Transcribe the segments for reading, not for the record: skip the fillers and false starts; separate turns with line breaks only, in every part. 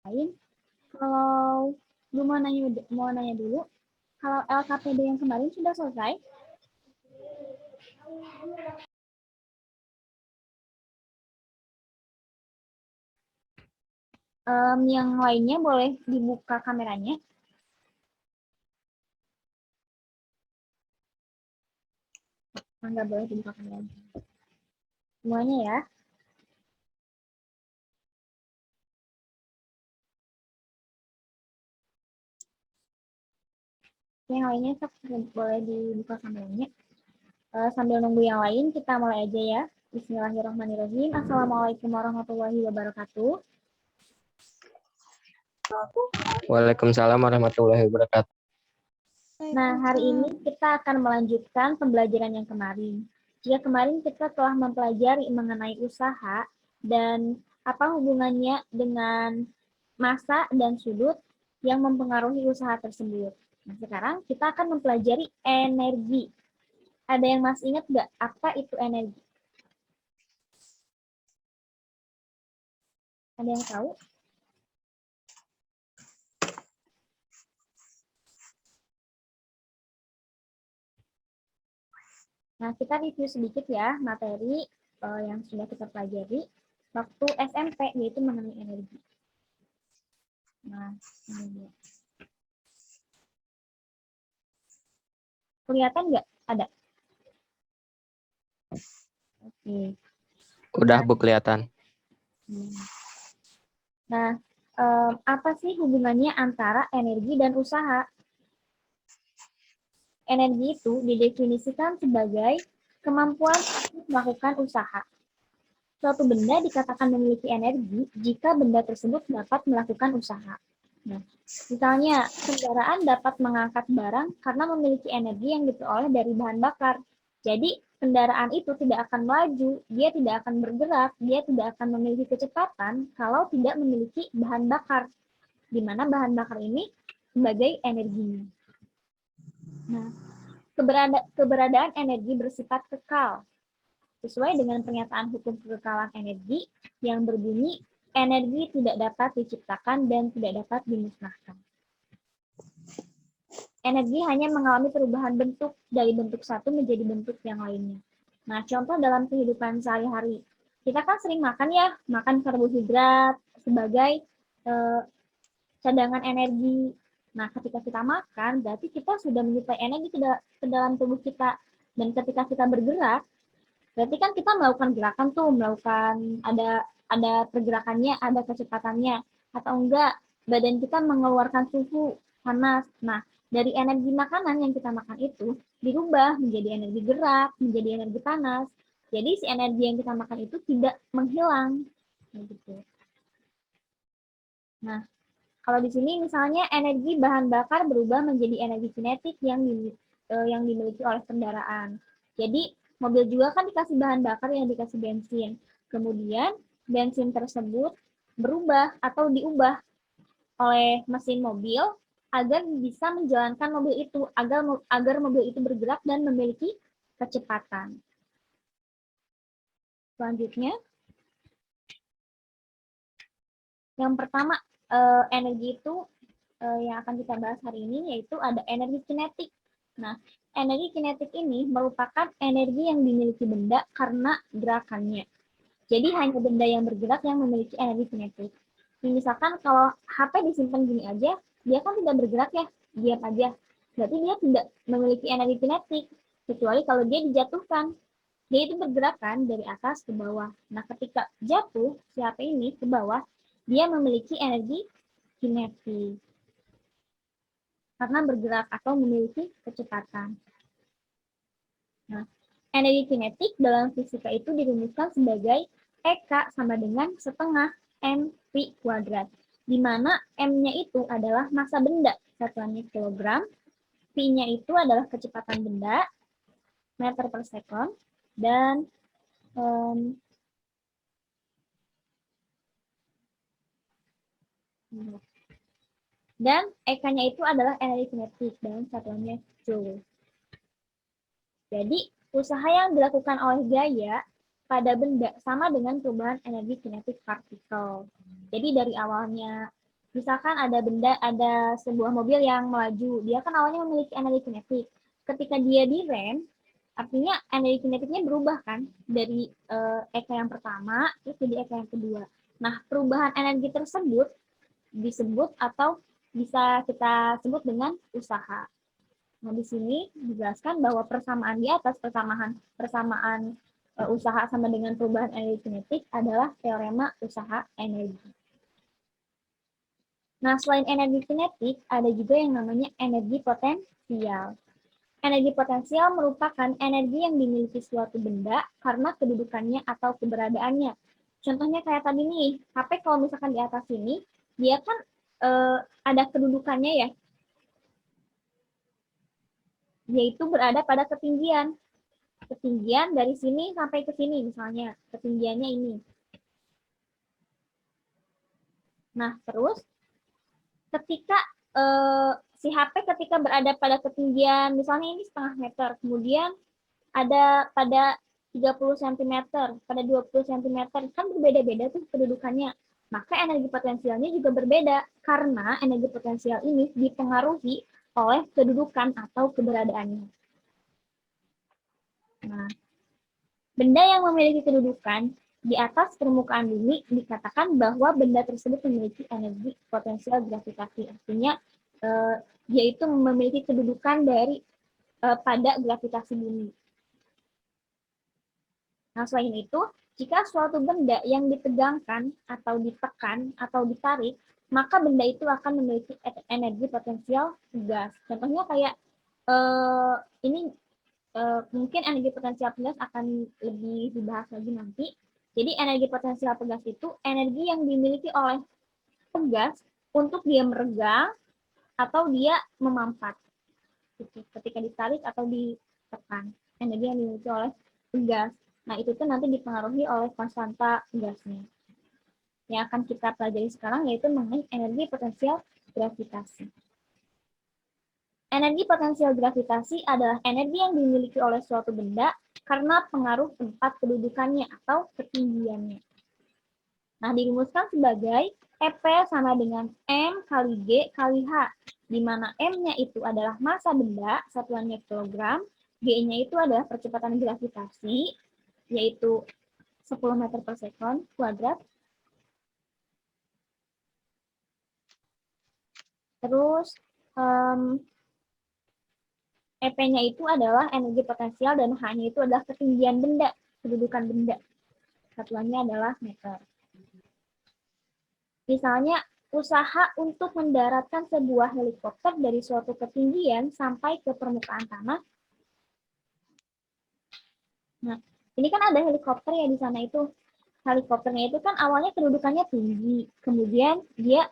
lain. Kalau lu mau nanya dulu, kalau LKPD yang kemarin sudah selesai? Yang lainnya boleh dibuka kameranya. Nggak boleh dibuka kameranya. Semuanya ya. Yang lainnya boleh dibuka kameranya. Sambil nunggu yang lain, kita mulai aja ya. Bismillahirrahmanirrahim. Assalamualaikum warahmatullahi wabarakatuh.
Waalaikumsalam warahmatullahi wabarakatuh.
Nah, hari ini kita akan melanjutkan pembelajaran yang kemarin. Jika kemarin kita telah mempelajari mengenai usaha dan apa hubungannya dengan massa dan sudut yang mempengaruhi usaha tersebut. Nah, sekarang kita akan mempelajari energi. Ada yang masih ingat nggak apa itu energi? Ada yang tahu? Nah, kita review sedikit ya materi yang sudah kita pelajari waktu SMP, yaitu mengenai energi. Nah, ini dia. Kelihatan nggak? Ada? Oke.
Udah, Bu, kelihatan.
Nah, apa sih hubungannya antara energi dan usaha? Energi itu didefinisikan sebagai kemampuan untuk melakukan usaha. Suatu benda dikatakan memiliki energi jika benda tersebut dapat melakukan usaha. Nah, misalnya, kendaraan dapat mengangkat barang karena memiliki energi yang diperoleh dari bahan bakar. Jadi, kendaraan itu tidak akan melaju, dia tidak akan bergerak, dia tidak akan memiliki kecepatan kalau tidak memiliki bahan bakar, di mana bahan bakar ini sebagai energinya. Nah, keberadaan energi bersifat kekal, sesuai dengan pernyataan hukum kekekalan energi yang berbunyi, energi tidak dapat diciptakan dan tidak dapat dimusnahkan. Energi hanya mengalami perubahan bentuk dari bentuk satu menjadi bentuk yang lainnya. Nah, contoh dalam kehidupan sehari-hari. Kita kan sering makan ya, makan karbohidrat sebagai cadangan energi. Nah, ketika kita makan, berarti kita sudah menyuplai energi ke dalam tubuh kita. Dan ketika kita bergerak, berarti kan kita melakukan gerakan tuh, ada pergerakannya, ada kecepatannya, atau enggak badan kita mengeluarkan suhu panas. Nah, dari energi makanan yang kita makan itu dirubah menjadi energi gerak, menjadi energi panas. Jadi si energi yang kita makan itu tidak menghilang. Gitu. Nah, kalau di sini misalnya energi bahan bakar berubah menjadi energi kinetik yang dimiliki oleh kendaraan. Jadi mobil juga kan dikasih bahan bakar yang dikasih bensin. Kemudian bensin tersebut berubah atau diubah oleh mesin mobil agar bisa menjalankan mobil itu, agar mobil itu bergerak dan memiliki kecepatan. Selanjutnya, yang pertama energi itu yang akan kita bahas hari ini yaitu ada energi kinetik. Nah, energi kinetik ini merupakan energi yang dimiliki benda karena gerakannya. Jadi hanya benda yang bergerak yang memiliki energi kinetik. Misalkan kalau HP disimpan gini aja, dia kan tidak bergerak ya, diam aja. Berarti dia tidak memiliki energi kinetik, kecuali kalau dia dijatuhkan. Dia itu bergerak kan dari atas ke bawah. Nah, ketika jatuh si HP ini ke bawah, dia memiliki energi kinetik karena bergerak atau memiliki kecepatan. Nah, energi kinetik dalam fisika itu dirumuskan sebagai EK sama dengan setengah mv kuadrat, di mana M-nya itu adalah massa benda, satuannya kilogram, V-nya itu adalah kecepatan benda, meter per second, dan EK-nya itu adalah energi kinetik dan satuannya joule. Jadi, usaha yang dilakukan oleh gaya pada benda sama dengan perubahan energi kinetik partikel. Jadi dari awalnya Misalkan ada sebuah mobil yang melaju, dia kan awalnya memiliki energi kinetik. Ketika dia direm, artinya energi kinetiknya berubah kan dari eka yang pertama terus jadi eka yang kedua. Nah, perubahan energi tersebut disebut atau bisa kita sebut dengan usaha. Nah, di sini dijelaskan bahwa persamaan di atas, persamaan usaha sama dengan perubahan energi kinetik adalah teorema usaha energi. Nah, selain energi kinetik, ada juga yang namanya energi potensial. Energi potensial merupakan energi yang dimiliki suatu benda karena kedudukannya atau keberadaannya. Contohnya kayak tadi nih, HP kalau misalkan di atas sini, dia kan ada kedudukannya ya, yaitu berada pada ketinggian. Ketinggian dari sini sampai ke sini misalnya, ketinggiannya ini. Nah, terus ketika si HP ketika berada pada ketinggian, misalnya ini setengah meter, kemudian ada pada 30 cm, pada 20 cm, kan berbeda-beda tuh kedudukannya. Maka energi potensialnya juga berbeda, karena energi potensial ini dipengaruhi oleh kedudukan atau keberadaannya. Nah, benda yang memiliki kedudukan di atas permukaan bumi dikatakan bahwa benda tersebut memiliki energi potensial gravitasi. Artinya, yaitu memiliki kedudukan dari pada gravitasi bumi. Nah, selain itu, jika suatu benda yang ditegangkan atau ditekan atau ditarik, maka benda itu akan memiliki energi potensial gas. Contohnya kayak ini mungkin energi potensial pegas akan lebih dibahas lagi nanti. Jadi energi potensial pegas itu energi yang dimiliki oleh pegas untuk dia meregang atau dia memampat. Ketika ditarik atau ditekan, energi yang dimiliki oleh pegas. Nah, itu tuh nanti dipengaruhi oleh konstanta gasnya. Yang akan kita pelajari sekarang yaitu mengenai energi potensial gravitasi. Energi potensial gravitasi adalah energi yang dimiliki oleh suatu benda karena pengaruh tempat kedudukannya atau ketinggiannya. Nah, dirumuskan sebagai EP sama dengan M kali G kali H, di mana M-nya itu adalah massa benda, satuannya kilogram, G-nya itu adalah percepatan gravitasi, yaitu 10 meter per second kuadrat. Terus, EP-nya itu adalah energi potensial dan H-nya itu adalah ketinggian benda, kedudukan benda. Satuannya adalah meter. Misalnya, usaha untuk mendaratkan sebuah helikopter dari suatu ketinggian sampai ke permukaan tanah. Nah, ini kan ada helikopter ya di sana itu. Helikopternya itu kan awalnya kedudukannya tinggi, kemudian dia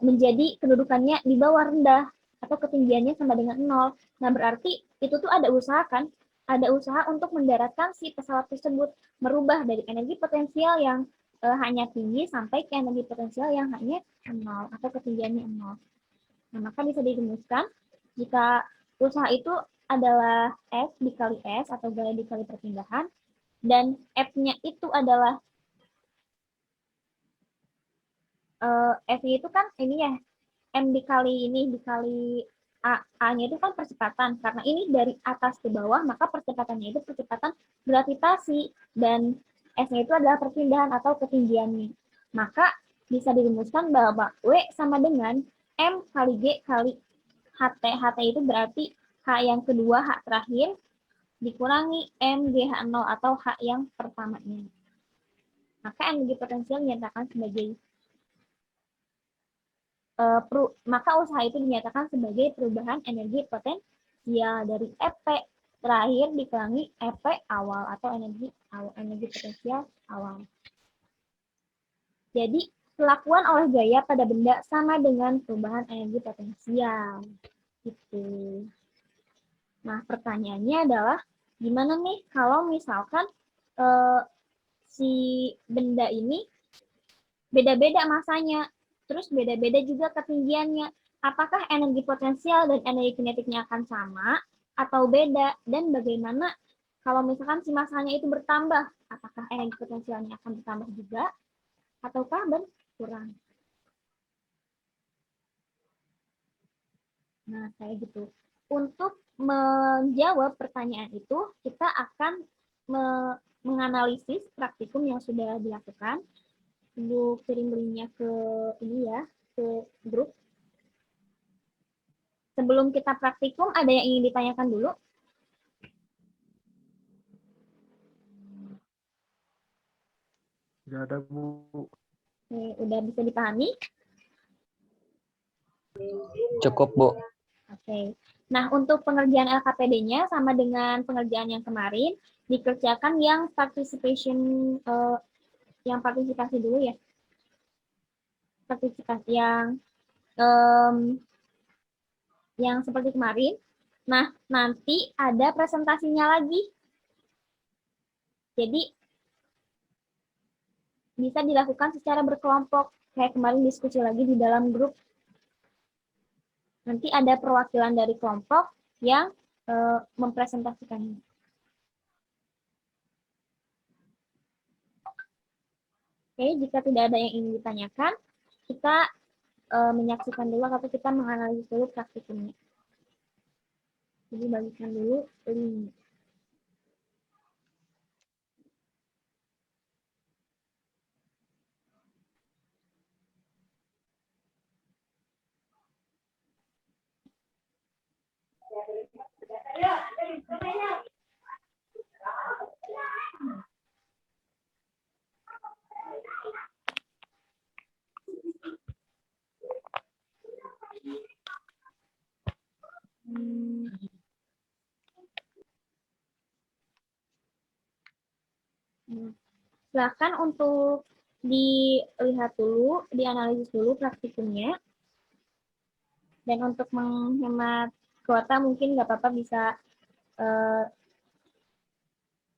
menjadi kedudukannya di bawah rendah atau ketinggiannya sama dengan 0. Nah, berarti itu tuh ada usaha kan? Ada usaha untuk mendaratkan si pesawat tersebut, merubah dari energi potensial yang hanya tinggi sampai ke energi potensial yang hanya 0 atau ketinggiannya 0. Nah, maka bisa dirumuskan jika usaha itu adalah F dikali S atau gaya dikali perpindahan, dan F-nya itu adalah F-nya itu kan ini ya, M dikali ini dikali A-nya itu kan percepatan. Karena ini dari atas ke bawah, maka percepatannya itu percepatan gravitasi. Dan S-nya itu adalah perpindahan atau ketinggiannya. Maka bisa dirumuskan bahwa W sama dengan M kali G kali HT. HT itu berarti H yang kedua, H terakhir, dikurangi M GH0 atau H yang pertamanya. Maka energi potensial dinyatakan sebagai maka usaha itu dinyatakan sebagai perubahan energi potensial dari EP terakhir dikurangi EP awal atau energi potensial awal. Jadi, kelakuan oleh gaya pada benda sama dengan perubahan energi potensial. Gitu. Nah, pertanyaannya adalah, gimana nih kalau misalkan si benda ini beda-beda masanya, terus beda-beda juga ketinggiannya. Apakah energi potensial dan energi kinetiknya akan sama atau beda? Dan bagaimana kalau misalkan si masanya itu bertambah? Apakah energi potensialnya akan bertambah juga ataukah berkurang? Nah, kayak gitu. Untuk menjawab pertanyaan itu, kita akan menganalisis praktikum yang sudah dilakukan. Ibu kirim linknya ke ini ya, ke grup. Sebelum kita praktikum, ada yang ingin ditanyakan dulu?
Tidak ada, Bu.
Oke, udah bisa dipahami?
Cukup, Bu.
Oke. Nah, untuk pengerjaan LKPD-nya sama dengan pengerjaan yang kemarin, dikerjakan yang partisipasi dulu ya. Partisipasi yang seperti kemarin. Nah, nanti ada presentasinya lagi. Jadi, bisa dilakukan secara berkelompok. Kayak kemarin diskusi lagi di dalam grup. Nanti ada perwakilan dari kelompok yang mempresentasikannya. Oke, jika tidak ada yang ingin ditanyakan, kita menyaksikan dulu atau kita menganalisis dulu praktikumnya. Jadi bagikan dulu link. Silakan untuk dilihat dulu, dianalisis dulu praktikumnya. Dan untuk menghemat kuota mungkin nggak apa-apa bisa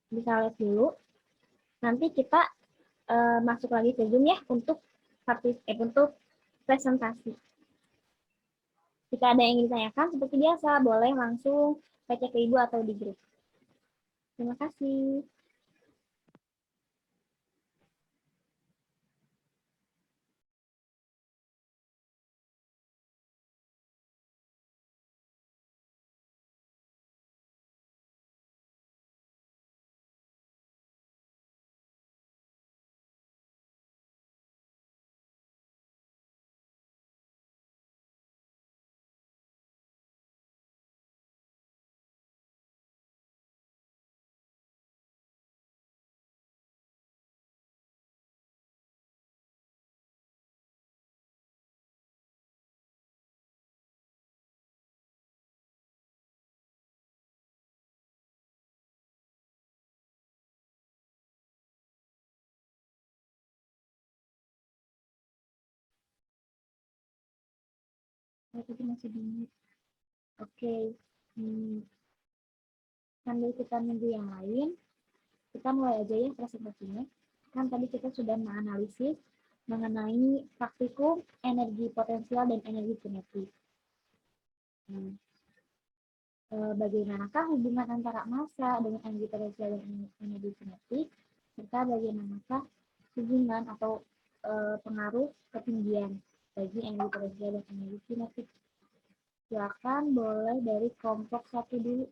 lihat dulu. Nanti kita masuk lagi ke Zoom ya untuk presentasi. Jika ada yang ingin ditanyakan, seperti biasa, boleh langsung baca ke Ibu atau di grup. Terima kasih. Tapi masih bingung. Oke. Sambil kita nunggu yang lain, kita mulai aja ya presentasinya. Kan tadi kita sudah menganalisis mengenai praktikum energi potensial dan energi kinetik. Bagaimanakah hubungan antara massa dengan energi potensial dan energi kinetik, serta bagaimanakah hubungan atau pengaruh ketinggian bagi energi potensial dan energi kinetik. Silakan boleh dari kelompok 1 dulu.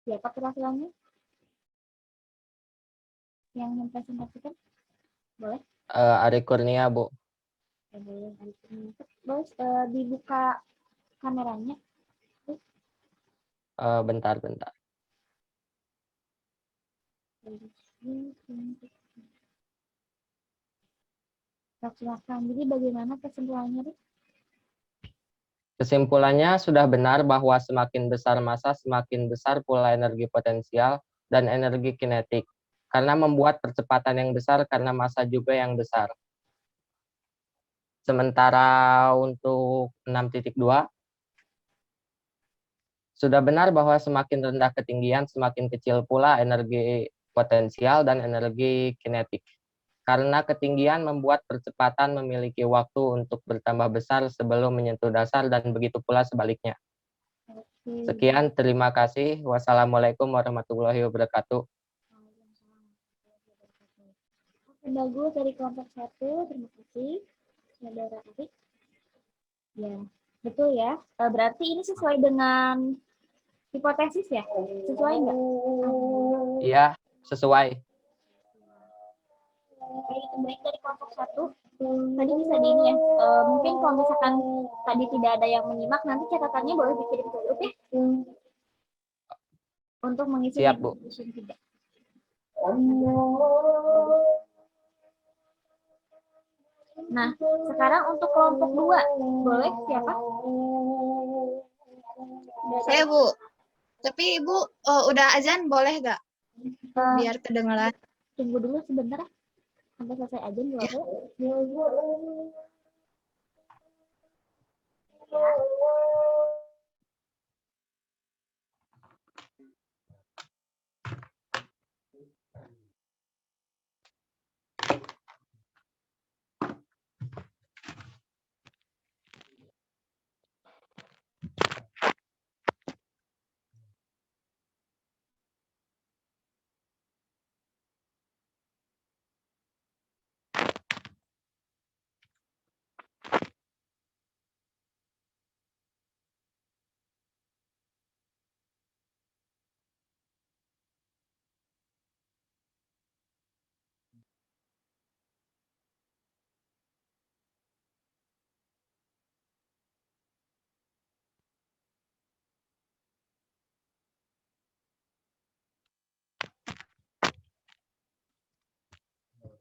Siapa perwakilannya? Yang mempresentasikan? Boleh?
Ari Kurnia, Bu.
Boleh, Ari Kurnia. Terus dibuka kameranya.
Bentar.
Silakan. Jadi bagaimana kesimpulannya?
Kesimpulannya sudah benar bahwa semakin besar massa, semakin besar pula energi potensial dan energi kinetik. Karena membuat percepatan yang besar karena massa juga yang besar. Sementara untuk 6.2, sudah benar bahwa semakin rendah ketinggian, semakin kecil pula energi potensial dan energi kinetik. Karena ketinggian membuat percepatan memiliki waktu untuk bertambah besar sebelum menyentuh dasar dan begitu pula sebaliknya. Sekian, terima kasih. Wassalamualaikum warahmatullahi wabarakatuh.
Oke, bagus dari kelompok 1. Terima kasih, saudara Arik. Ya, Betul ya. Berarti ini sesuai dengan hipotesis ya? Sesuai nggak?
Iya, sesuai.
Oke, itu baik dari kelompok 1. Tadi bisa di ini ya. Mungkin kalau misalkan tadi tidak ada yang menyimak, nanti catatannya boleh dikirim ke grup ya. Untuk mengisi
Siap, Bu.
presentation 3. Nah, sekarang untuk kelompok 2. Boleh siapa?
Saya Bu, tapi Ibu udah azan boleh nggak? Biar kedengeran.
Tunggu dulu sebentar ya. Sampai selesai aja dulu.
Ya.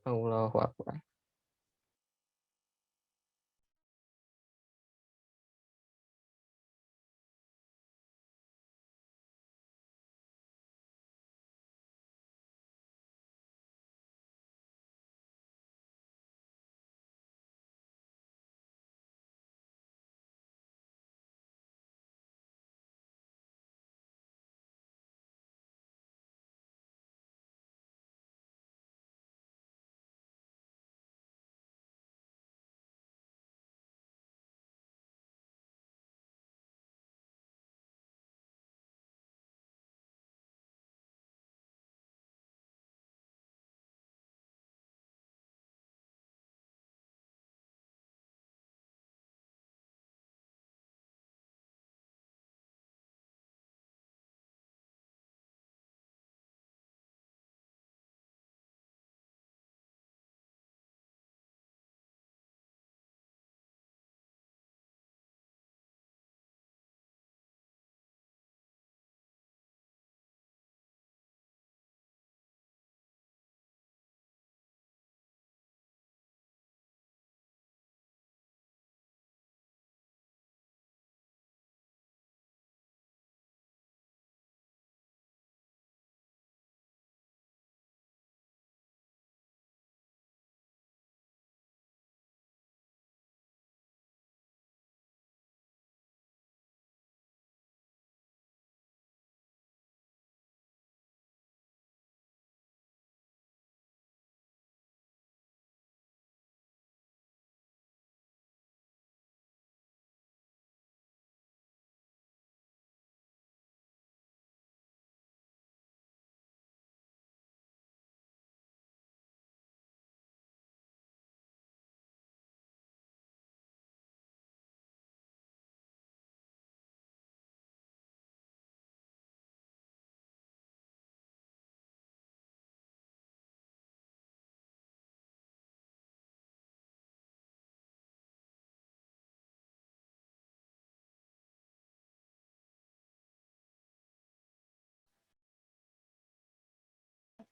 Allahu Akbar.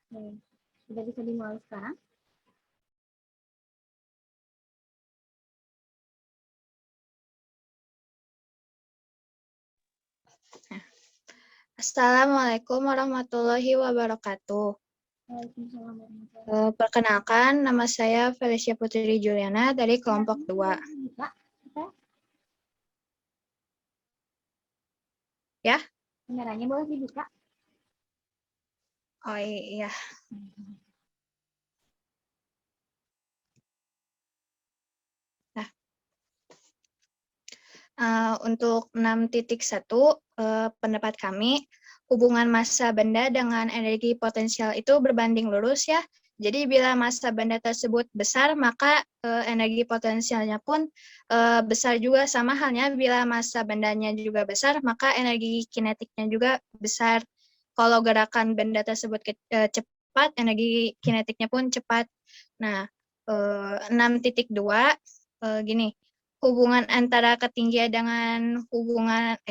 Oke. Sudah bisa dimulai sekarang?
Assalamualaikum warahmatullahi wabarakatuh.
Waalaikumsalam warahmatullahi
Perkenalkan, nama saya Felicia Putri Juliana dari kelompok 2.
Buka, kita.
Ya?
Kameranya boleh dibuka.
Oh iya. Nah, untuk 6.1, pendapat kami, hubungan massa benda dengan energi potensial itu berbanding lurus ya. Jadi bila massa benda tersebut besar, maka energi potensialnya pun besar juga. Sama halnya bila massa bendanya juga besar, maka energi kinetiknya juga besar. Kalau gerakan benda tersebut cepat, energi kinetiknya pun cepat. Nah, 6.2 gini, hubungan antara ketinggian dengan hubungan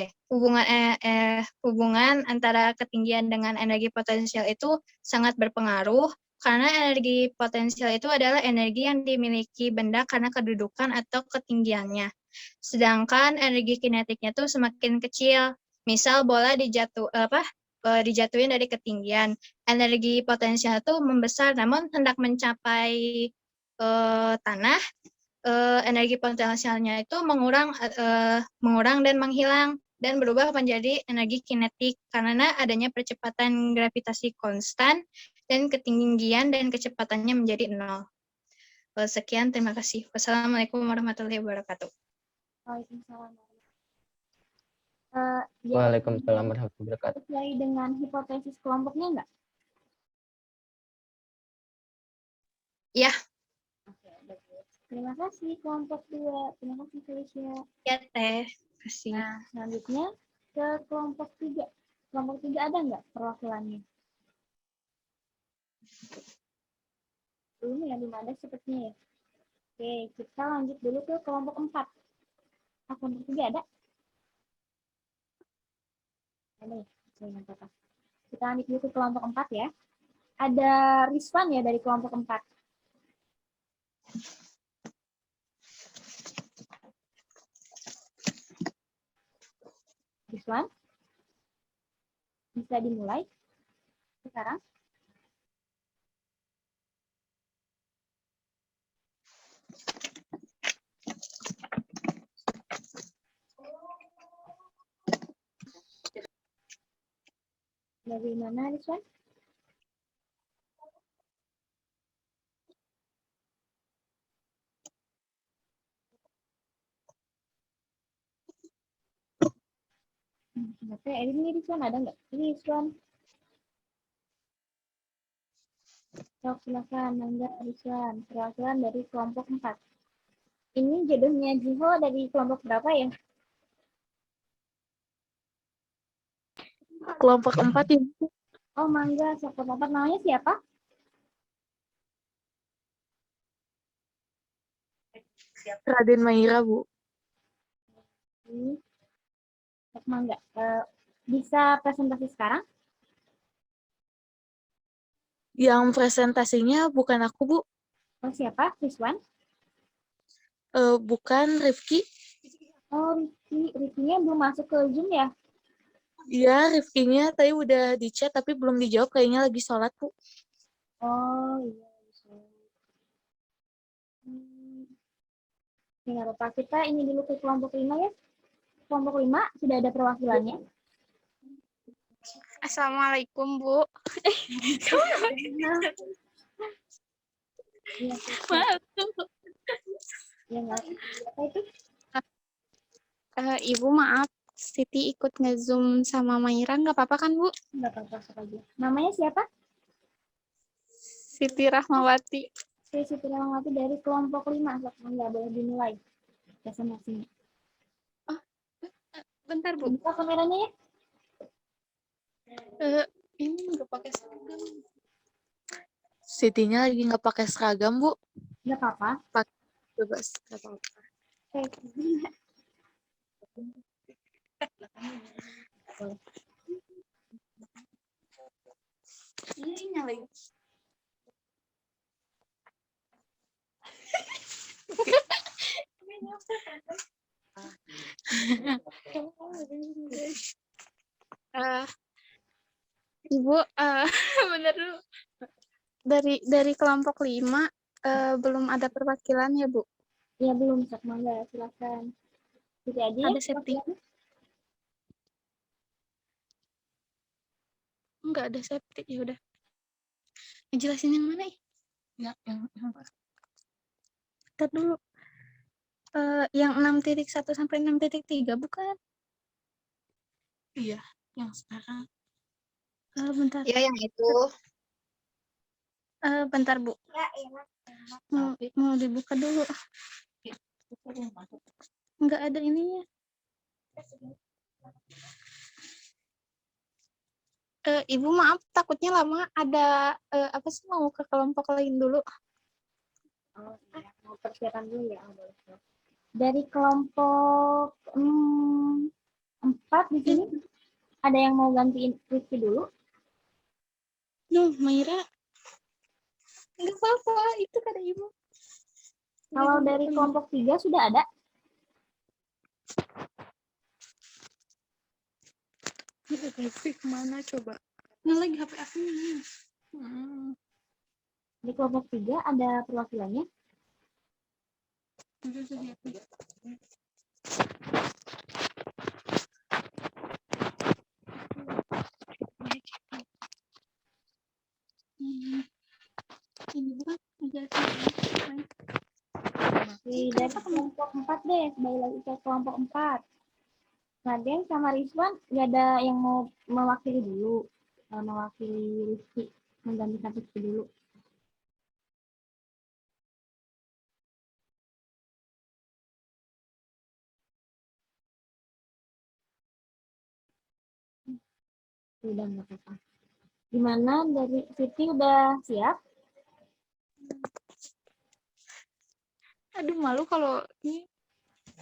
antara ketinggian dengan energi potensial itu sangat berpengaruh karena energi potensial itu adalah energi yang dimiliki benda karena kedudukan atau ketinggiannya. Sedangkan energi kinetiknya tuh semakin kecil. Misal bola dijatuhin dari ketinggian. Energi potensial itu membesar namun hendak mencapai tanah, energi potensialnya itu mengurang dan menghilang dan berubah menjadi energi kinetik karena adanya percepatan gravitasi konstan dan ketinggian dan kecepatannya menjadi 0. Sekian, terima kasih. Wassalamualaikum warahmatullahi wabarakatuh.
Waalaikumsalam.
Waalaikumsalam warahmatullahi wabarakatuh.
Sesuai dengan hipotesis kelompoknya enggak?
Iya.
Oke, bagus. Terima kasih kelompok 2. Terima kasih Felicia.
Ya, Teh. Kasih.
Nah, selanjutnya ke kelompok 3. Kelompok 3 ada nggak perwakilannya? Belum ya, belum ada sepertinya ya. Oke, kita lanjut dulu ke kelompok 4. Kelompok 3 ada? Ada ya? Kita lanjut dulu ke kelompok 4 ya. Ada Rizwan ya dari kelompok 4. Rizwan? Bisa dimulai sekarang? Dari mana, Rizwan? Oke, ini Rizwan ada nggak? Ini Rizwan. Sok, silakan, Mangga Rizwan. Perwakilan dari kelompok 4. Ini jodohnya Jiho dari kelompok berapa ya?
Kelompok 4 ya.
Oh, Mangga, kelompok 4 namanya siapa?
Raden Maira, Bu.
Mangga. Bisa presentasi sekarang?
Yang presentasinya bukan aku, Bu.
Oh, siapa? Rizwan?
Bukan Rifki.
Oh, Rifki-nya belum masuk ke Zoom ya?
Iya, Rifkinya tadi udah di chat tapi belum dijawab, kayaknya lagi sholat, Bu.
Oh, iya. Nggak apa-apa. Kita ini dulu ke kelompok 5 ya. Kelompok 5 sudah ada perwakilannya.
Assalamualaikum, Bu. Maaf.
Ya, nggak apa itu.
Ibu, maaf. Siti ikut nge-zoom sama Maira, nggak apa-apa kan, Bu?
Nggak apa-apa, aja. Namanya siapa?
Siti Rahmawati.
Siti Rahmawati dari kelompok 5. Nggak boleh dimulai presentasinya.
Oh, bentar, Bu.
Buka kameranya ya.
Ini nggak pakai seragam.
Sitinya lagi nggak pakai seragam, Bu.
Nggak apa-apa.
Bebas, nggak apa-apa.
Ini nyalain. Ibu, bener dulu. Dari kelompok 5 belum ada perwakilan ya, Bu?
Ya belum, Mangga, silakan. Jadi
Ada setting. Enggak ada septic, ya udah. Jelasin yang mana ya? Yang Bentar dulu. Yang 6.1 sampai 6.3 bukan?
Iya, yang sekarang.
Bentar.
Ya, yang itu.
Bentar Bu, mau dibuka dulu. Nggak ada ininya. Ibu maaf, takutnya lama. Ada apa sih, mau ke kelompok lain dulu?
Oh, iya. Mau persiapan dulu ya. Oh, boleh. Dari kelompok 4 di sini, ada yang mau gantiin Rizky dulu?
Maira. Nggak apa-apa, itu kata Ibu.
Kalau dari kelompok 3 sudah ada?
Rifki kemana coba? Lagi HP aku nih.
Di kelompok 3 ada perwakilannya?
Ini bukan
Oke, dari kelompok 4 deh, kembali lagi ke kelompok 4. Raden sama Rizwan nggak ada yang mau mewakili dulu, mewakili Rizky, menggantikan Rizky dulu. Udah nggak apa-apa. Gimana dari Siti udah siap?
Aduh, malu kalau ini.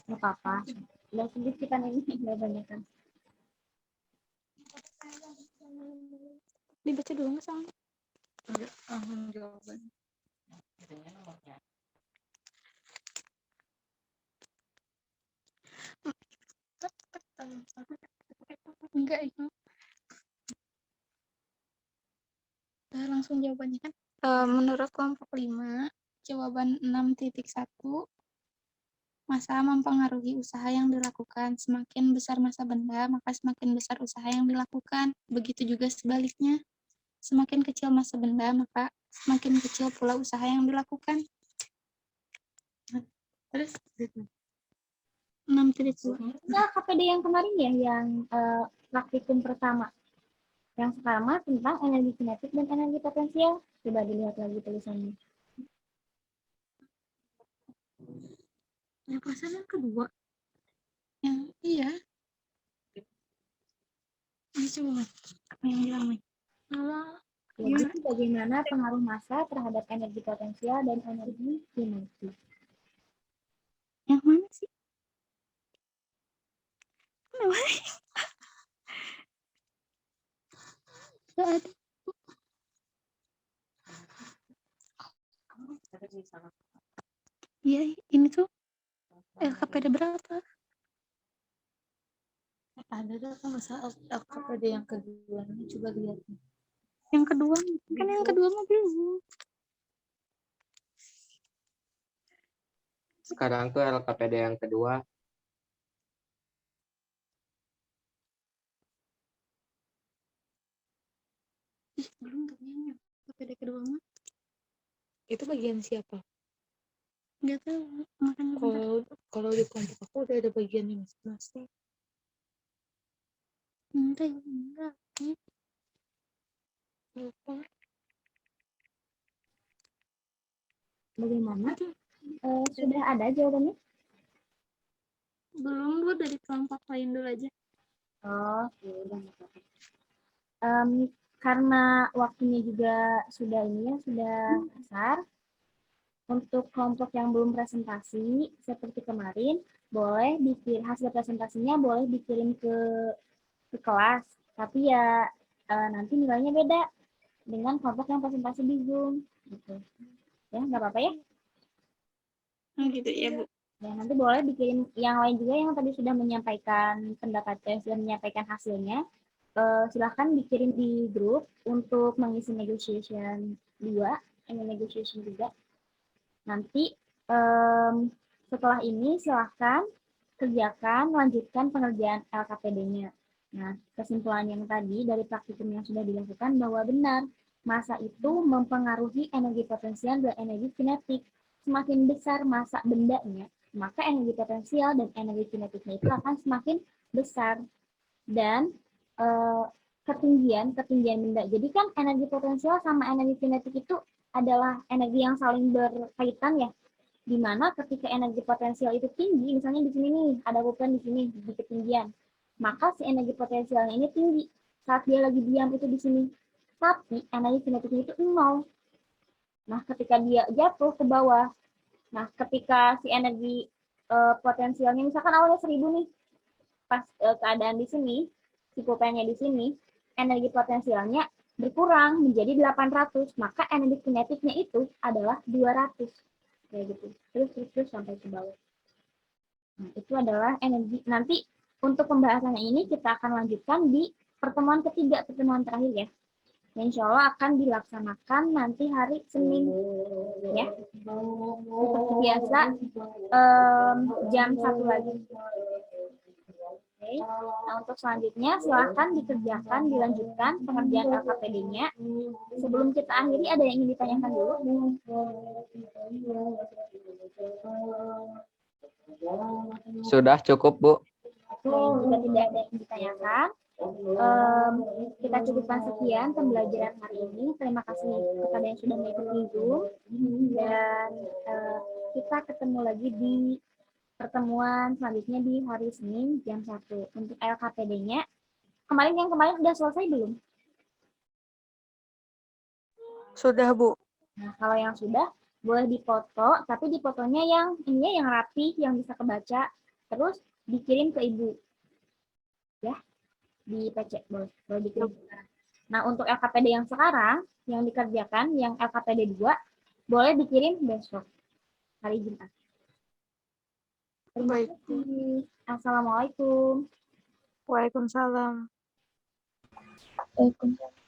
Nggak apa-apa. Udah sedikit kan ini, nggak banyak kan.
Dibaca dulu nggak soalnya? Enggak, jawaban. Enggak, itu. Langsung jawabannya kan. Menurut kelompok 5, jawaban 6.1, masa mempengaruhi usaha yang dilakukan. Semakin besar masa benda, maka semakin besar usaha yang dilakukan. Begitu juga sebaliknya. Semakin kecil masa benda, maka semakin kecil pula usaha yang dilakukan. Terus 6.2.
Nah, KPD yang kemarin ya, yang praktikum pertama. Yang sekarang tentang energi kinetik dan energi potensial. Coba dilihat lagi tulisannya.
Yang perasaan yang kedua. Yang iya. Ini coba. Apa yang bilang nih?
Jadi bagaimana pengaruh massa terhadap energi potensial dan energi kinetik.
Yang mana sih? Mana? Gak ada. Iya, ini tuh LKPD berapa?
Ada tuh masa LKPD yang kedua ini, coba lihat.
Yang kedua, kan yang kedua mah belum.
Sekarang tuh LKPD yang kedua.
Belum kayaknya. LKPD kedua mah.
Itu bagian siapa?
Enggak tahu. Makanya
Kalau di kelompok aku udah ada bagiannya masing-masing.
enggak.
Lupa.
Bagaimana? Sudah ada jawabannya?
Belum, Bu, dari kelompok lain dulu aja.
Oh, ya udah nggak apa-apa. Karena waktunya juga sudah sudah besar. Untuk kelompok yang belum presentasi seperti kemarin, boleh bikin hasil presentasinya boleh dikirim ke kelas. Tapi ya nanti nilainya beda dengan kelompok yang presentasi di Zoom. Gitu. Ya, nggak apa-apa ya?
Gitu ya, Bu.
Ya, nanti boleh bikin yang lain juga yang tadi sudah menyampaikan pendapatnya, sudah menyampaikan hasilnya. Silahkan dikirim di grup untuk mengisi negotiation 2, negotiation 3. Nanti setelah ini silahkan kerjakan, lanjutkan pengerjaan LKPD-nya. Nah, kesimpulan yang tadi dari praktikum yang sudah dilakukan bahwa benar, massa itu mempengaruhi energi potensial dan energi kinetik. Semakin besar massa bendanya, maka energi potensial dan energi kinetiknya itu akan semakin besar. Dan ketinggian benda. Jadi kan energi potensial sama energi kinetik itu adalah energi yang saling berkaitan ya, di mana ketika energi potensial itu tinggi, misalnya di sini nih, ada beban di sini, di ketinggian, maka si energi potensialnya ini tinggi saat dia lagi diam itu di sini. Tapi energi kinetiknya itu 0. Nah, ketika dia jatuh ke bawah, nah ketika si energi potensialnya misalkan awalnya 1000 nih, pas keadaan di sini, si pulpennya di sini, energi potensialnya berkurang menjadi 800, maka energi kinetiknya itu adalah 200. Kayak gitu. Terus sampai ke bawah. Nah, itu adalah energi. Nanti untuk pembahasannya ini kita akan lanjutkan di pertemuan ketiga, pertemuan terakhir ya. Insya Allah akan dilaksanakan nanti hari Senin ya. Seperti biasa jam 1 lagi. Oke. Nah, untuk selanjutnya silahkan dikerjakan, dilanjutkan pengerjaan LKPD-nya. Sebelum kita akhiri, ada yang ingin ditanyakan dulu?
Sudah cukup, Bu.
Jika tidak ada yang ditanyakan, kita cukupkan sekian pembelajaran hari ini. Terima kasih kepada yang sudah mengikuti Zoom. Dan kita ketemu lagi di pertemuan selanjutnya di hari Senin jam 1. Untuk LKPD-nya, yang kemarin sudah selesai belum?
Sudah, Bu.
Nah, kalau yang sudah, boleh dipoto, tapi dipotonya yang ini yang rapi, yang bisa kebaca, terus dikirim ke Ibu. Ya, di PC, boleh dikirim sekarang. Nah, untuk LKPD yang sekarang, yang dikerjakan, yang LKPD 2, boleh dikirim besok, hari Jumat. Terima kasih. Assalamualaikum.
Waalaikumsalam.
Waalaikumsalam.